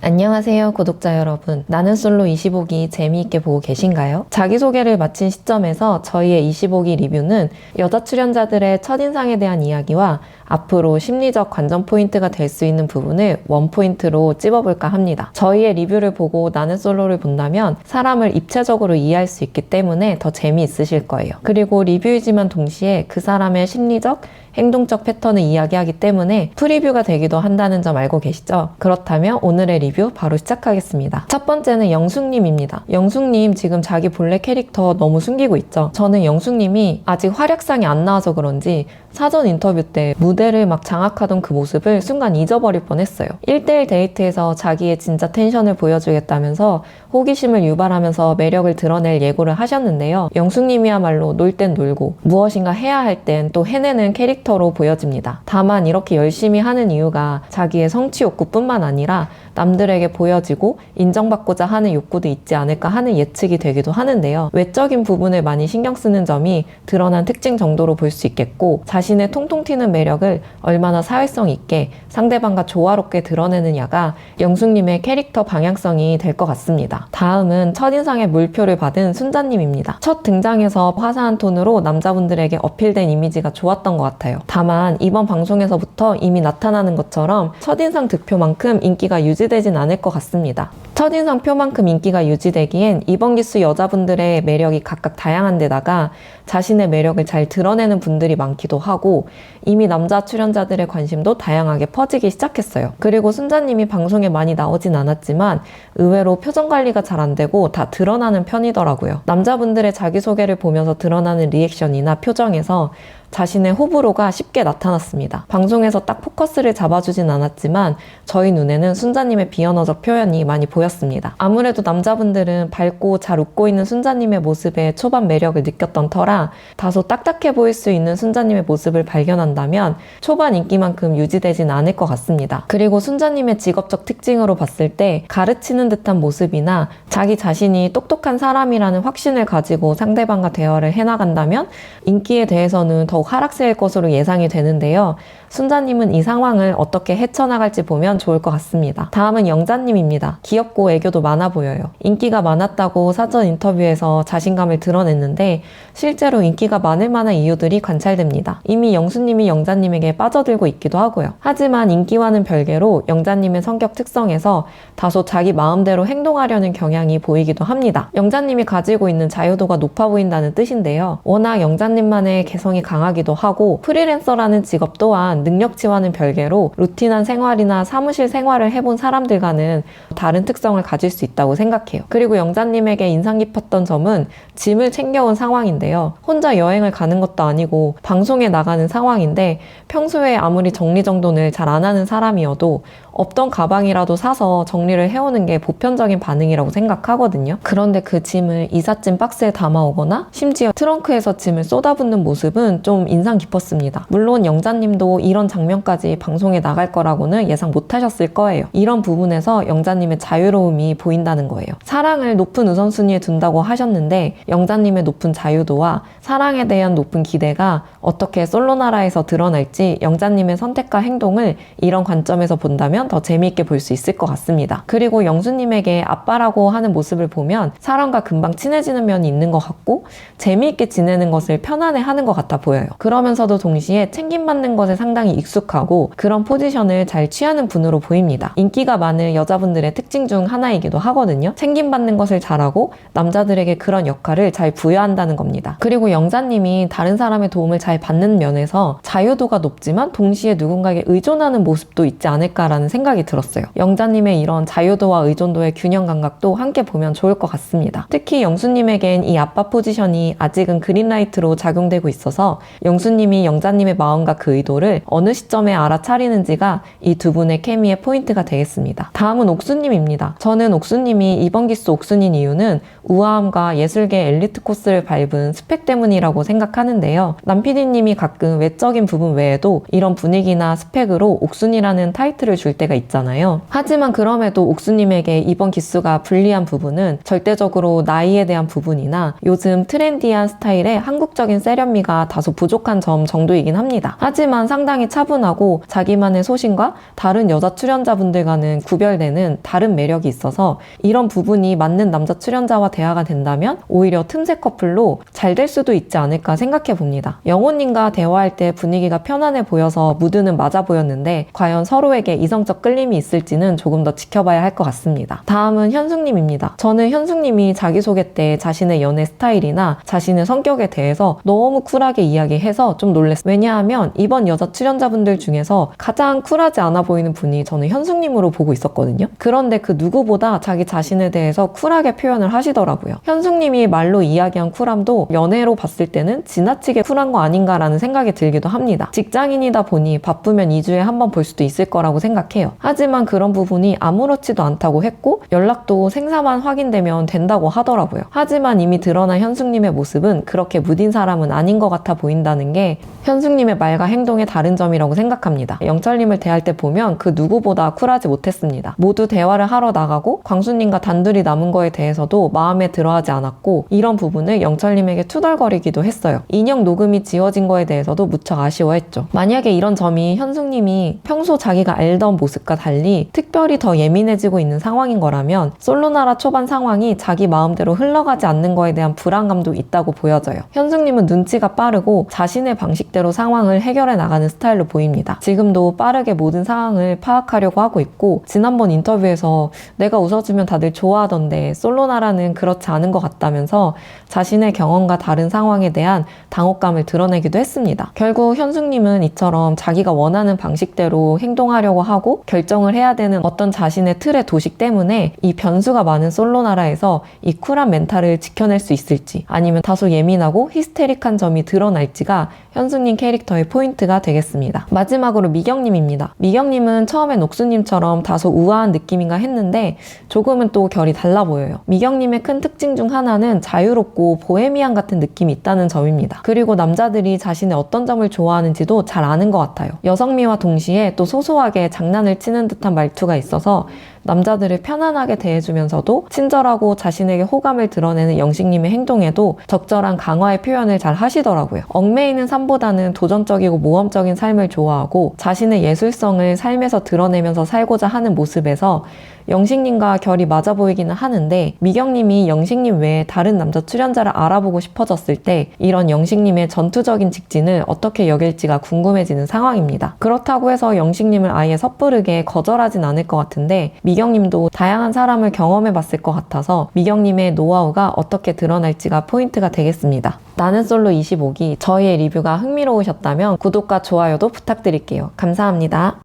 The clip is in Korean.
안녕하세요, 구독자 여러분. 나는 솔로 25기 재미있게 보고 계신가요? 자기소개를 마친 시점에서 저희의 25기 리뷰는 여자 출연자들의 첫인상에 대한 이야기와 앞으로 심리적 관전 포인트가 될 수 있는 부분을 원포인트로 찝어볼까 합니다. 저희의 리뷰를 보고 나는 솔로를 본다면 사람을 입체적으로 이해할 수 있기 때문에 더 재미있으실 거예요. 그리고 리뷰이지만 동시에 그 사람의 심리적, 행동적 패턴을 이야기하기 때문에 프리뷰가 되기도 한다는 점 알고 계시죠? 그렇다면 오늘의 리뷰 바로 시작하겠습니다. 첫 번째는 영숙님입니다. 영숙님 지금 자기 본래 캐릭터 너무 숨기고 있죠? 저는 영숙님이 아직 활약상이 안 나와서 그런지 사전 인터뷰 때 무대를 막 장악하던 그 모습을 순간 잊어버릴 뻔했어요. 1대1 데이트에서 자기의 진짜 텐션을 보여주겠다면서 호기심을 유발하면서 매력을 드러낼 예고를 하셨는데요. 영숙님이야말로 놀 땐 놀고 무엇인가 해야 할 땐 또 해내는 캐릭터로 보여집니다. 다만 이렇게 열심히 하는 이유가 자기의 성취 욕구뿐만 아니라 남들에게 보여지고 인정받고자 하는 욕구도 있지 않을까 하는 예측이 되기도 하는데요. 외적인 부분을 많이 신경 쓰는 점이 드러난 특징 정도로 볼 수 있겠고, 자신의 통통 튀는 매력을 얼마나 사회성 있게 상대방과 조화롭게 드러내느냐가 영숙님의 캐릭터 방향성이 될 것 같습니다. 다음은 첫인상의 물표를 받은 순자님입니다. 첫 등장에서 화사한 톤으로 남자분들에게 어필된 이미지가 좋았던 것 같아요. 다만 이번 방송에서부터 이미 나타나는 것처럼 첫인상 득표만큼 인기가 유지되진 않을 것 같습니다. 첫인상 표만큼 인기가 유지되기엔 이번 기수 여자분들의 매력이 각각 다양한 데다가 자신의 매력을 잘 드러내는 분들이 많기도 하고 이미 남자 출연자들의 관심도 다양하게 퍼지기 시작했어요. 그리고 순자님이 방송에 많이 나오진 않았지만 의외로 표정 관리가 잘 안 되고 다 드러나는 편이더라고요. 남자분들의 자기소개를 보면서 드러나는 리액션이나 표정에서 자신의 호불호가 쉽게 나타났습니다. 방송에서 딱 포커스를 잡아주진 않았지만 저희 눈에는 순자님의 비언어적 표현이 많이 보였습니다. 아무래도 남자분들은 밝고 잘 웃고 있는 순자님의 모습에 초반 매력을 느꼈던 터라 다소 딱딱해 보일 수 있는 순자님의 모습을 발견한다면 초반 인기만큼 유지되진 않을 것 같습니다. 그리고 순자님의 직업적 특징으로 봤을 때 가르치는 듯한 모습이나 자기 자신이 똑똑한 사람이라는 확신을 가지고 상대방과 대화를 해나간다면 인기에 대해서는 더욱 하락세일 것으로 예상이 되는데요. 순자님은 이 상황을 어떻게 헤쳐나갈지 보면 좋을 것 같습니다. 다음은 영자님입니다. 귀엽고 애교도 많아 보여요. 인기가 많았다고 사전 인터뷰에서 자신감을 드러냈는데 실제로 인기가 많을 만한 이유들이 관찰됩니다. 이미 영수님이 영자님에게 빠져들고 있기도 하고요. 하지만 인기와는 별개로 영자님의 성격 특성에서 다소 자기 마음대로 행동하려는 경향이 보이기도 합니다. 영자님이 가지고 있는 자유도가 높아 보인다는 뜻인데요. 워낙 영자님만의 개성이 강하기도 하고 프리랜서라는 직업 또한 능력치와는 별개로 루틴한 생활이나 사무실 생활을 해본 사람들과는 다른 특성을 가질 수 있다고 생각해요. 그리고 영자님에게 인상 깊었던 점은 짐을 챙겨온 상황인데요. 혼자 여행을 가는 것도 아니고 방송에 나가는 상황인데 평소에 아무리 정리정돈을 잘 안 하는 사람이어도 없던 가방이라도 사서 정리를 해오는 게 보편적인 반응이라고 생각하거든요. 그런데 그 짐을 이삿짐 박스에 담아오거나 심지어 트렁크에서 짐을 쏟아붓는 모습은 좀 인상 깊었습니다. 물론 영자님도 이런 장면까지 방송에 나갈 거라고는 예상 못하셨을 거예요. 이런 부분에서 영자님의 자유로움이 보인다는 거예요. 사랑을 높은 우선순위에 둔다고 하셨는데 영자님의 높은 자유도와 사랑에 대한 높은 기대가 어떻게 솔로나라에서 드러날지 영자님의 선택과 행동을 이런 관점에서 본다면 더 재미있게 볼 수 있을 것 같습니다. 그리고 영수님에게 아빠라고 하는 모습을 보면 사람과 금방 친해지는 면이 있는 것 같고 재미있게 지내는 것을 편안해하는 것 같아 보여요. 그러면서도 동시에 챙김받는 것에 상당히 익숙하고 그런 포지션을 잘 취하는 분으로 보입니다. 인기가 많은 여자분들의 특징 중 하나이기도 하거든요. 챙김받는 것을 잘하고 남자들에게 그런 역할을 잘 부여한다는 겁니다. 그리고 영자님이 다른 사람의 도움을 잘 받는 면에서 자유도가 높지만 동시에 누군가에게 의존하는 모습도 있지 않을까라는 생각이 들었어요. 영자님의 이런 자유도와 의존도의 균형 감각도 함께 보면 좋을 것 같습니다. 특히 영수님에겐 이 아빠 포지션이 아직은 그린라이트로 작용되고 있어서 영수님이 영자님의 마음과 그 의도를 어느 시점에 알아차리는지가 이 두 분의 케미의 포인트가 되겠습니다. 다음은 옥수님입니다. 저는 옥수님이 이번 기수 옥순인 이유는 우아함과 예술계 엘리트 코스를 밟은 스펙 때문이라고 생각하는데요. 남PD님이 가끔 외적인 부분 외에도 이런 분위기나 스펙으로 옥순이라는 타이틀을 줄 때가 있잖아요. 하지만 그럼에도 옥수님에게 이번 기수가 불리한 부분은 절대적으로 나이에 대한 부분이나 요즘 트렌디한 스타일의 한국적인 세련미가 다소 부족한 점 정도이긴 합니다. 하지만 상당히 상당히 차분하고 자기만의 소신과 다른 여자 출연자분들과는 구별되는 다른 매력이 있어서 이런 부분이 맞는 남자 출연자와 대화가 된다면 오히려 틈새 커플로 잘 될 수도 있지 않을까 생각해 봅니다. 영호님과 대화할 때 분위기가 편안해 보여서 무드는 맞아 보였는데 과연 서로에게 이성적 끌림이 있을지는 조금 더 지켜봐야 할 것 같습니다. 다음은 현숙님입니다. 저는 현숙님이 자기소개 때 자신의 연애 스타일이나 자신의 성격에 대해서 너무 쿨하게 이야기해서 좀 놀랐어요. 왜냐하면 이번 여자 출연자분들 중에서 가장 쿨하지 않아 보이는 분이 저는 현숙님으로 보고 있었거든요. 그런데 그 누구보다 자기 자신에 대해서 쿨하게 표현을 하시더라고요. 현숙님이 말로 이야기한 쿨함도 연애로 봤을 때는 지나치게 쿨한 거 아닌가라는 생각이 들기도 합니다. 직장인이다 보니 바쁘면 2주에 한 번 볼 수도 있을 거라고 생각해요. 하지만 그런 부분이 아무렇지도 않다고 했고 연락도 생사만 확인되면 된다고 하더라고요. 하지만 이미 드러난 현숙님의 모습은 그렇게 무딘 사람은 아닌 것 같아 보인다는 게 현숙님의 말과 행동의 다른 점이라고 생각합니다. 영철님을 대할 때 보면 그 누구보다 쿨하지 못했습니다. 모두 대화를 하러 나가고 광수님과 단둘이 남은 거에 대해서도 마음에 들어하지 않았고 이런 부분을 영철님에게 투덜거리기도 했어요. 인형 녹음이 지워진 거에 대해서도 무척 아쉬워했죠. 만약에 이런 점이 현숙님이 평소 자기가 알던 모습과 달리 특별히 더 예민해지고 있는 상황인 거라면 솔로나라 초반 상황이 자기 마음대로 흘러가지 않는 거에 대한 불안감도 있다고 보여져요. 현숙님은 눈치가 빠르고 자신의 방식대로 상황을 해결해 나가는 스타일로 보입니다. 지금도 빠르게 모든 상황을 파악하려고 하고 있고 지난번 인터뷰에서 내가 웃어주면 다들 좋아하던데 솔로나라는 그렇지 않은 것 같다면서 자신의 경험과 다른 상황에 대한 당혹감을 드러내기도 했습니다. 결국 현숙님은 이처럼 자기가 원하는 방식대로 행동하려고 하고 결정을 해야 되는 어떤 자신의 틀의 도식 때문에 이 변수가 많은 솔로나라에서 이 쿨한 멘탈을 지켜낼 수 있을지 아니면 다소 예민하고 히스테릭한 점이 드러날지가 현숙님 캐릭터의 포인트가 되겠습니다. 마지막으로 미경님입니다. 미경님은 처음엔 옥수님처럼 다소 우아한 느낌인가 했는데 조금은 또 결이 달라 보여요. 미경님의 큰 특징 중 하나는 자유롭고 보헤미안 같은 느낌이 있다는 점입니다. 그리고 남자들이 자신의 어떤 점을 좋아하는지도 잘 아는 것 같아요. 여성미와 동시에 또 소소하게 장난을 치는 듯한 말투가 있어서 남자들을 편안하게 대해주면서도 친절하고 자신에게 호감을 드러내는 영식님의 행동에도 적절한 강화의 표현을 잘 하시더라고요. 얽매이는 삶보다는 도전적이고 모험적인 삶을 좋아하고 자신의 예술성을 삶에서 드러내면서 살고자 하는 모습에서 영식님과 결이 맞아 보이기는 하는데 미경님이 영식님 외에 다른 남자 출연자를 알아보고 싶어졌을 때 이런 영식님의 전투적인 직진을 어떻게 여길지가 궁금해지는 상황입니다. 그렇다고 해서 영식님을 아예 섣부르게 거절하진 않을 것 같은데 미경님도 다양한 사람을 경험해봤을 것 같아서 미경님의 노하우가 어떻게 드러날지가 포인트가 되겠습니다. 나는 솔로 25기 저희의 리뷰가 흥미로우셨다면 구독과 좋아요도 부탁드릴게요. 감사합니다.